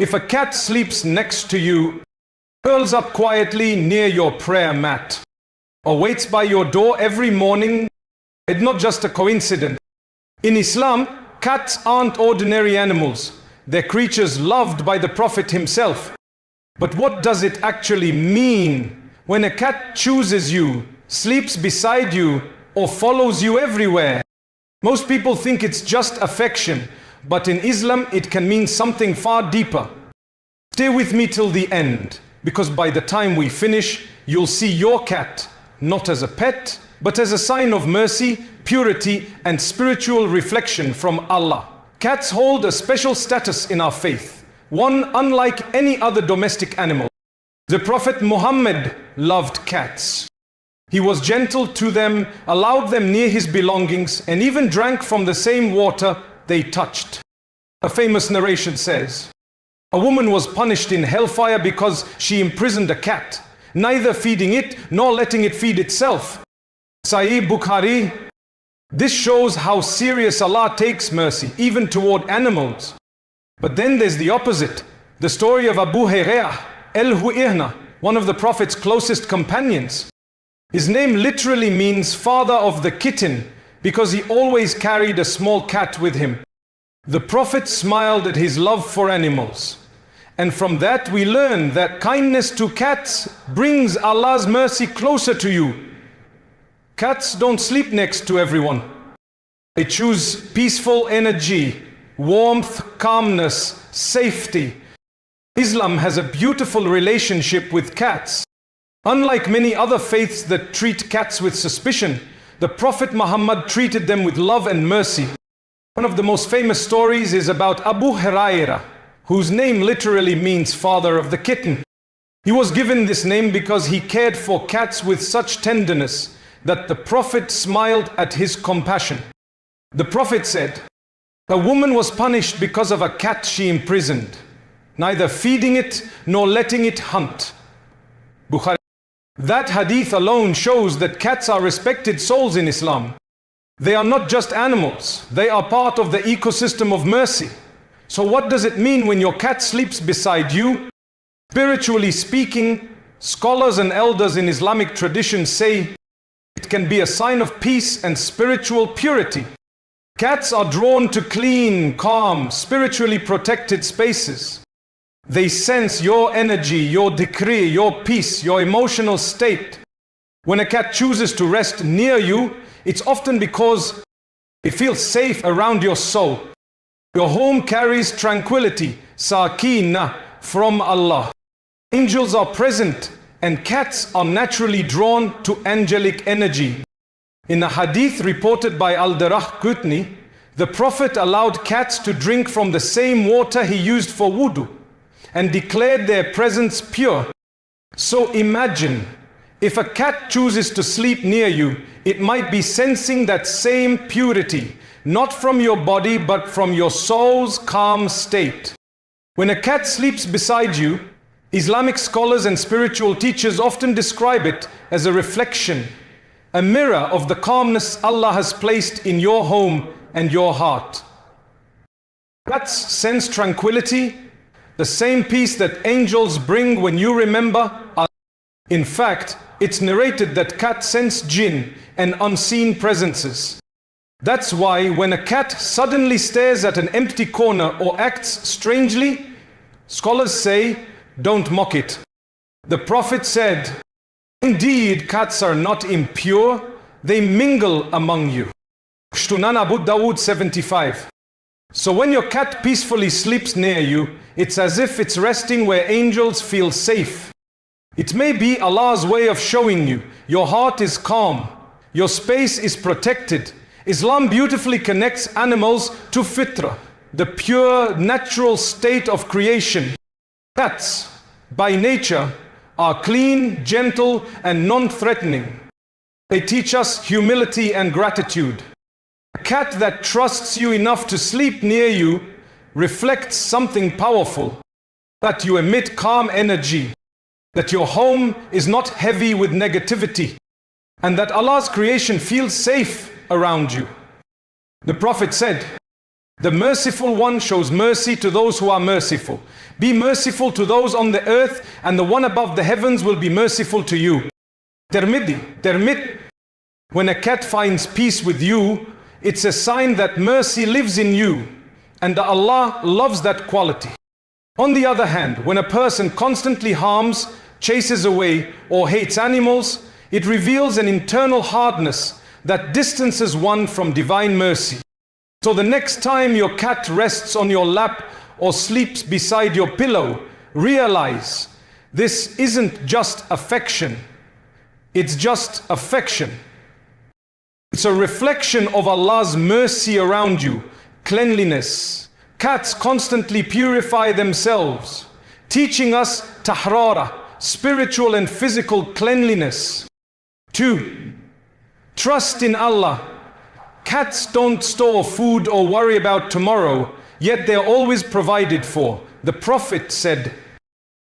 If a cat sleeps next to you, curls up quietly near your prayer mat, or waits by your door every morning, it's not just a coincidence. In Islam, cats aren't ordinary animals. They're creatures loved by the Prophet himself. But what does it actually mean when a cat chooses you, sleeps beside you, or follows you everywhere? Most people think it's just affection, but in Islam it can mean something far deeper. Stay with me till the end, because by the time we finish, you'll see your cat not as a pet, but as a sign of mercy, purity, and spiritual reflection from Allah. Cats hold a special status in our faith, one unlike any other domestic animal. The Prophet Muhammad loved cats. He was gentle to them, allowed them near his belongings, and even drank from the same water they touched. A famous narration says, a woman was punished in hellfire because she imprisoned a cat, neither feeding it nor letting it feed itself. Sahih Bukhari. This shows how serious Allah takes mercy, even toward animals. But then there's the opposite. The story of Abu Hurairah al-Hu'irna, one of the Prophet's closest companions. His name literally means father of the kitten, because he always carried a small cat with him. The Prophet smiled at his love for animals. And from that we learn that kindness to cats brings Allah's mercy closer to you. Cats don't sleep next to everyone. They choose peaceful energy, warmth, calmness, safety. Islam has a beautiful relationship with cats. Unlike many other faiths that treat cats with suspicion, the Prophet Muhammad treated them with love and mercy. One of the most famous stories is about Abu Hurairah, whose name literally means father of the kitten. He was given this name because he cared for cats with such tenderness that the Prophet smiled at his compassion. The Prophet said, a woman was punished because of a cat she imprisoned, neither feeding it nor letting it hunt. Bukhari. That hadith alone shows that cats are respected souls in Islam. They are not just animals, they are part of the ecosystem of mercy. So what does it mean when your cat sleeps beside you? Spiritually speaking, scholars and elders in Islamic tradition say it can be a sign of peace and spiritual purity. Cats are drawn to clean, calm, spiritually protected spaces. They sense your energy, your decree, your peace, your emotional state. When a cat chooses to rest near you, it's often because it feels safe around your soul. Your home carries tranquility, sakina, from Allah. Angels are present, and cats are naturally drawn to angelic energy. In a hadith reported by Al-Daraqutni, the Prophet allowed cats to drink from the same water he used for wudu, and declared their presence pure. So imagine, if a cat chooses to sleep near you, it might be sensing that same purity, not from your body, but from your soul's calm state. When a cat sleeps beside you, Islamic scholars and spiritual teachers often describe it as a reflection, a mirror of the calmness Allah has placed in your home and your heart. Cats sense tranquility, the same peace that angels bring when you remember Allah. In fact, it's narrated that cats sense jinn and unseen presences. That's why when a cat suddenly stares at an empty corner or acts strangely, scholars say, don't mock it. The Prophet said, indeed, cats are not impure, they mingle among you. Sunan Abu Dawud 75. So when your cat peacefully sleeps near you, it's as if it's resting where angels feel safe. It may be Allah's way of showing you your heart is calm, your space is protected. Islam beautifully connects animals to fitra, the pure natural state of creation. Cats, by nature, are clean, gentle, and non-threatening. They teach us humility and gratitude. A cat that trusts you enough to sleep near you reflects something powerful, that you emit calm energy, that your home is not heavy with negativity, and that Allah's creation feels safe around you. The Prophet said, The merciful one shows mercy to those who are merciful. Be merciful to those on the earth, and the one above the heavens will be merciful to you. Termit. When a cat finds peace with you, it's a sign that mercy lives in you, and Allah loves that quality. On the other hand, when a person constantly harms, chases away, or hates animals, it reveals an internal hardness that distances one from divine mercy. So the next time your cat rests on your lap or sleeps beside your pillow, realize this isn't just affection. It's just affection. It's a reflection of Allah's mercy around you, cleanliness. Cats constantly purify themselves, teaching us tahrara, spiritual and physical cleanliness. 2. Trust in Allah. Cats don't store food or worry about tomorrow, yet they're always provided for. The Prophet said,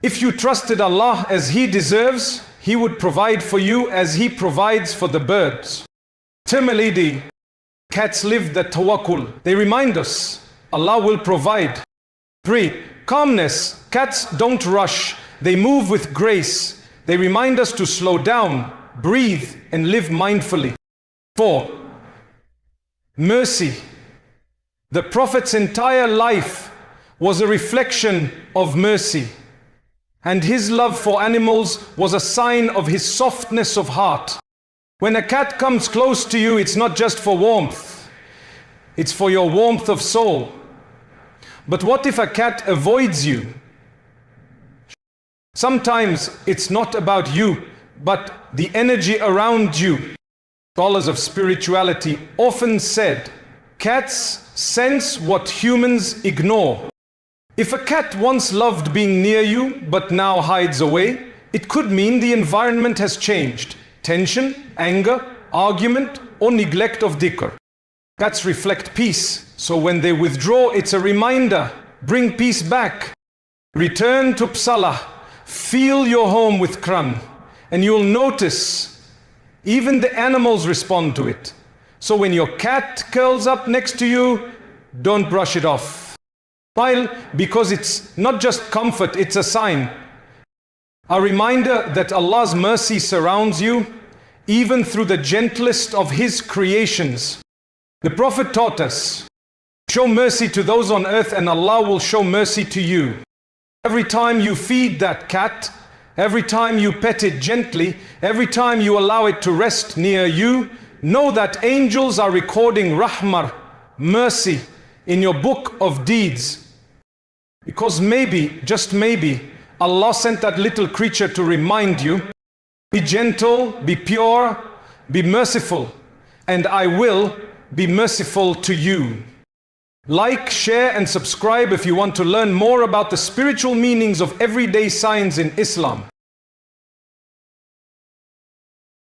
if you trusted Allah as He deserves, He would provide for you as He provides for the birds. Tirmidhi, cats live the tawakkul. They remind us Allah will provide. 3. Calmness. Cats don't rush. They move with grace. They remind us to slow down, breathe, and live mindfully. 4. Mercy. The Prophet's entire life was a reflection of mercy, and his love for animals was a sign of his softness of heart. When a cat comes close to you, it's not just for warmth, it's for your warmth of soul. But what if a cat avoids you? Sometimes it's not about you, but the energy around you. Scholars of spirituality often said, cats sense what humans ignore. If a cat once loved being near you, but now hides away, it could mean the environment has changed. Tension, anger, argument, or neglect of dhikr. Cats reflect peace, so when they withdraw, it's a reminder. Bring peace back. Return to Psalah. Fill your home with Quran, and you'll notice even the animals respond to it. So when your cat curls up next to you, don't brush it off. Smile, because it's not just comfort, it's a sign. A reminder that Allah's mercy surrounds you, even through the gentlest of His creations. The Prophet taught us, show mercy to those on earth and Allah will show mercy to you. Every time you feed that cat, every time you pet it gently, every time you allow it to rest near you, know that angels are recording rahmah, mercy, in your book of deeds. Because maybe, just maybe, Allah sent that little creature to remind you, be gentle, be pure, be merciful, and I will be merciful to you. Like, share, and subscribe if you want to learn more about the spiritual meanings of everyday signs in Islam.